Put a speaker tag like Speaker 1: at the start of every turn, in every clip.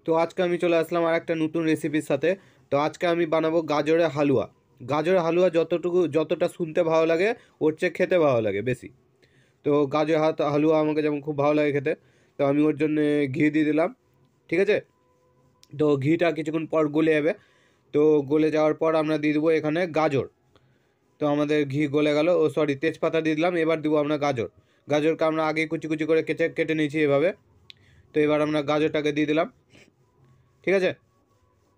Speaker 1: তো আজকে আমি চলে আসলাম আর একটা নতুন রেসিপির সাথে। তো আজকে আমি বানাবো গাজরের হালুয়া। গাজরের হালুয়া যতটা শুনতে ভালো লাগে ওর চেয়ে খেতে ভালো লাগে বেশি। তো হালুয়া আমাকে যেমন খুব ভালো লাগে খেতে, তো আমি ওর জন্যে ঘি দিয়ে দিলাম। ঠিক আছে, তো ঘিটা কিছুক্ষণ পর গলে যাবে। তো গলে যাওয়ার পর আমরা দিয়ে দেবো এখানে গাজর। তো আমাদের ঘি গলে গেল, ও সরি তেজপাতা দিয়ে দিলাম। এবার দেবো আমরা গাজর। গাজরকে আমরা আগে কুচি কুচি করে কেটে কেটে নিয়েছি এভাবে। তো এবার আমরা গাজরটাকে দিয়ে দিলাম। ঠিক আছে,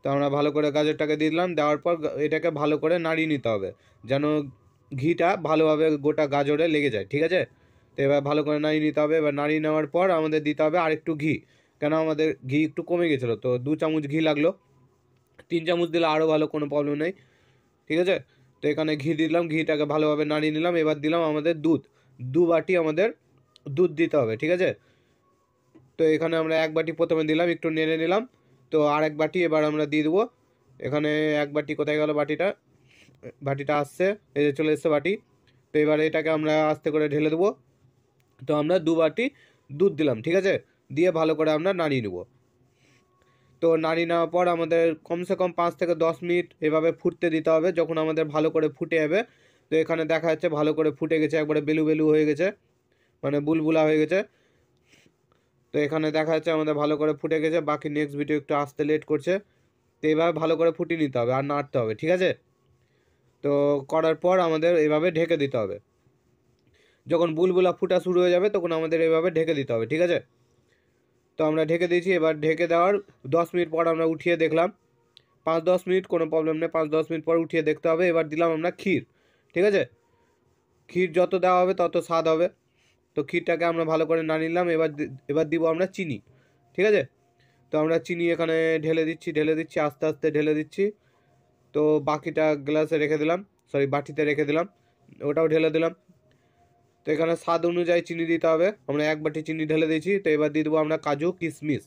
Speaker 1: তো আমরা ভালো করে গাজরটাকে দিয়ে দিলাম। দেওয়ার পর এটাকে ভালো করে নাড়িয়ে নিতে হবে, যেন ঘিটা ভালোভাবে গোটা গাজরে লেগে যায়। ঠিক আছে, তো এবার ভালো করে নাড়িয়ে নিতে হবে। এবার নাড়িয়ে নেওয়ার পর আমাদের দিতে হবে আরেকটু ঘি, কেন আমাদের ঘি একটু কমে গেছিলো। তো 2 চামচ ঘি লাগলো, 3 চামচ দিলে আরও ভালো, কোনো প্রবলেম নেই। ঠিক আছে, তো এখানে ঘি দিলাম, ঘিটাকে ভালোভাবে নাড়িয়ে নিলাম। এবার দিলাম আমাদের দুধ, 2 বাটি আমাদের দুধ দিতে হবে। ঠিক আছে, তো এখানে আমরা 1 বাটি প্রথমে দিলাম, একটু নেড়ে নিলাম। তো আর 1 বাটি এবার আমরা দিয়ে দেবো এখানে। 1 বাটি কোথায় গেল বাটিটা? বাটিটা আসছে, এই যে চলে এসছে বাটি। তো এবার এটাকে আমরা আস্তে করে ঢেলে দেবো। তো আমরা 2 বাটি দুধ দিলাম। ঠিক আছে, দিয়ে ভালো করে আমরা নাড়িয়ে নেবো। তো নাড়িয়ে নেওয়ার পর আমাদের কমসে কম 5 থেকে 10 মিনিট এভাবে ফুটতে দিতে হবে। যখন আমাদের ভালো করে ফুটে যাবে, তো এখানে দেখা যাচ্ছে ভালো করে ফুটে গেছে, একবারে বেলু বেলু হয়ে গেছে, মানে বুলবুলা হয়ে গেছে। তো এখানে দেখা যাচ্ছে আমাদের ভালো করে ফুটে গেছে। বাকি নেক্সট ভিডিও একটু আসতে লেট করছে। তো এইভাবে ভালো করে ফুটিয়ে নিতে হবে আর নাড়তে হবে। ঠিক আছে, তো করার পর আমাদের এইভাবে ঢেকে দিতে হবে। যখন বুলবুলা ফুটা শুরু হয়ে যাবে তখন আমাদের এইভাবে ঢেকে দিতে হবে। ঠিক আছে, তো আমরা ঢেকে দিয়েছি। এবার ঢেকে দেওয়ার 10 মিনিট পর আমরা উঠিয়ে দেখলাম। 5-10 মিনিট কোনো প্রবলেম নেই, 5-10 মিনিট পর উঠিয়ে দেখতে হবে। এবার দিলাম আমরা ক্ষীর। ঠিক আছে, ক্ষীর যত দেওয়া হবে তত স্বাদ হবে। তো ক্ষীরটাকে আমরা ভালো করে নাড়িয়ে নিলাম। এবার দিব আমরা চিনি। ঠিক আছে, তো আমরা চিনি এখানে ঢেলে দিচ্ছি আস্তে আস্তে ঢেলে দিচ্ছি। তো বাকিটা গ্লাসে রেখে দিলাম, সরি বাটিতে রেখে দিলাম, ওটাও ঢেলে দিলাম। তো এখানে স্বাদ অনুযায়ী চিনি দিতে হবে। আমরা 1 বাটি চিনি ঢেলে দিয়েছি। তো এবার দিয়ে দেবো আমরা কাজু কিশমিশ।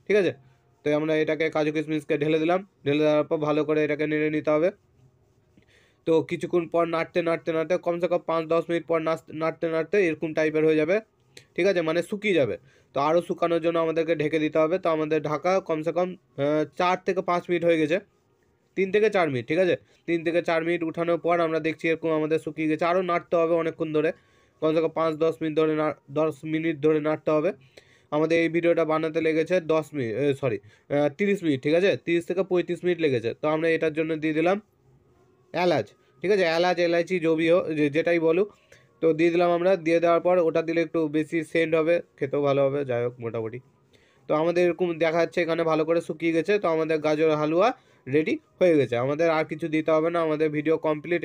Speaker 1: ঠিক আছে, তো আমরা এটাকে কাজু কিশমিশকে ঢেলে দিলাম। ঢেলে দেওয়ার পর ভালো করে এটাকে নেড়ে নিতে হবে। তো কিছুক্ষণ পর নাড়তে নাড়তে নাড়তে কমসে কম 5-10 মিনিট পর নাড়তে নাড়তে এরকম টাইপের হয়ে যাবে। ঠিক আছে, মানে শুকিয়ে যাবে। তো আরও শুকানোর জন্য আমাদেরকে ঢেকে দিতে হবে। তো আমাদের ঢাকা কমসে কম 4 থেকে 5 মিনিট হয়ে গেছে, 3 থেকে 4 মিনিট। ঠিক আছে, 3 থেকে 4 মিনিট উঠানোর পর আমরা দেখছি এরকম আমাদের শুকিয়ে গেছে। আরও নাড়তে হবে অনেকক্ষণ ধরে, কমসে কম 5-10 মিনিট ধরে 10 মিনিট ধরে নাড়তে হবে। আমাদের এই ভিডিওটা বানাতে লেগেছে 10 মিনিট, সরি 30 মিনিট। ঠিক আছে, 30 থেকে 35 মিনিট লেগেছে। তো আমরা এটার জন্য দিয়ে দিলাম এলাচ। ঠিক আছে, এলাচ এলাইচি জবিও যেটাই বলুক, তো দিয়ে দিলাম আমরা। দিয়ে দেওয়ার পর ওটা দিলে একটু বেশি সেন্ট হবে, খেতেও ভালো হবে। যাই হোক মোটামুটি, তো আমাদের এরকম দেখা যাচ্ছে এখানে ভালো করে শুকিয়ে গেছে। তো আমাদের গাজর হালুয়া রেডি হয়ে গেছে, আমাদের আর কিছু দিতে হবে না, আমাদের ভিডিও কমপ্লিট।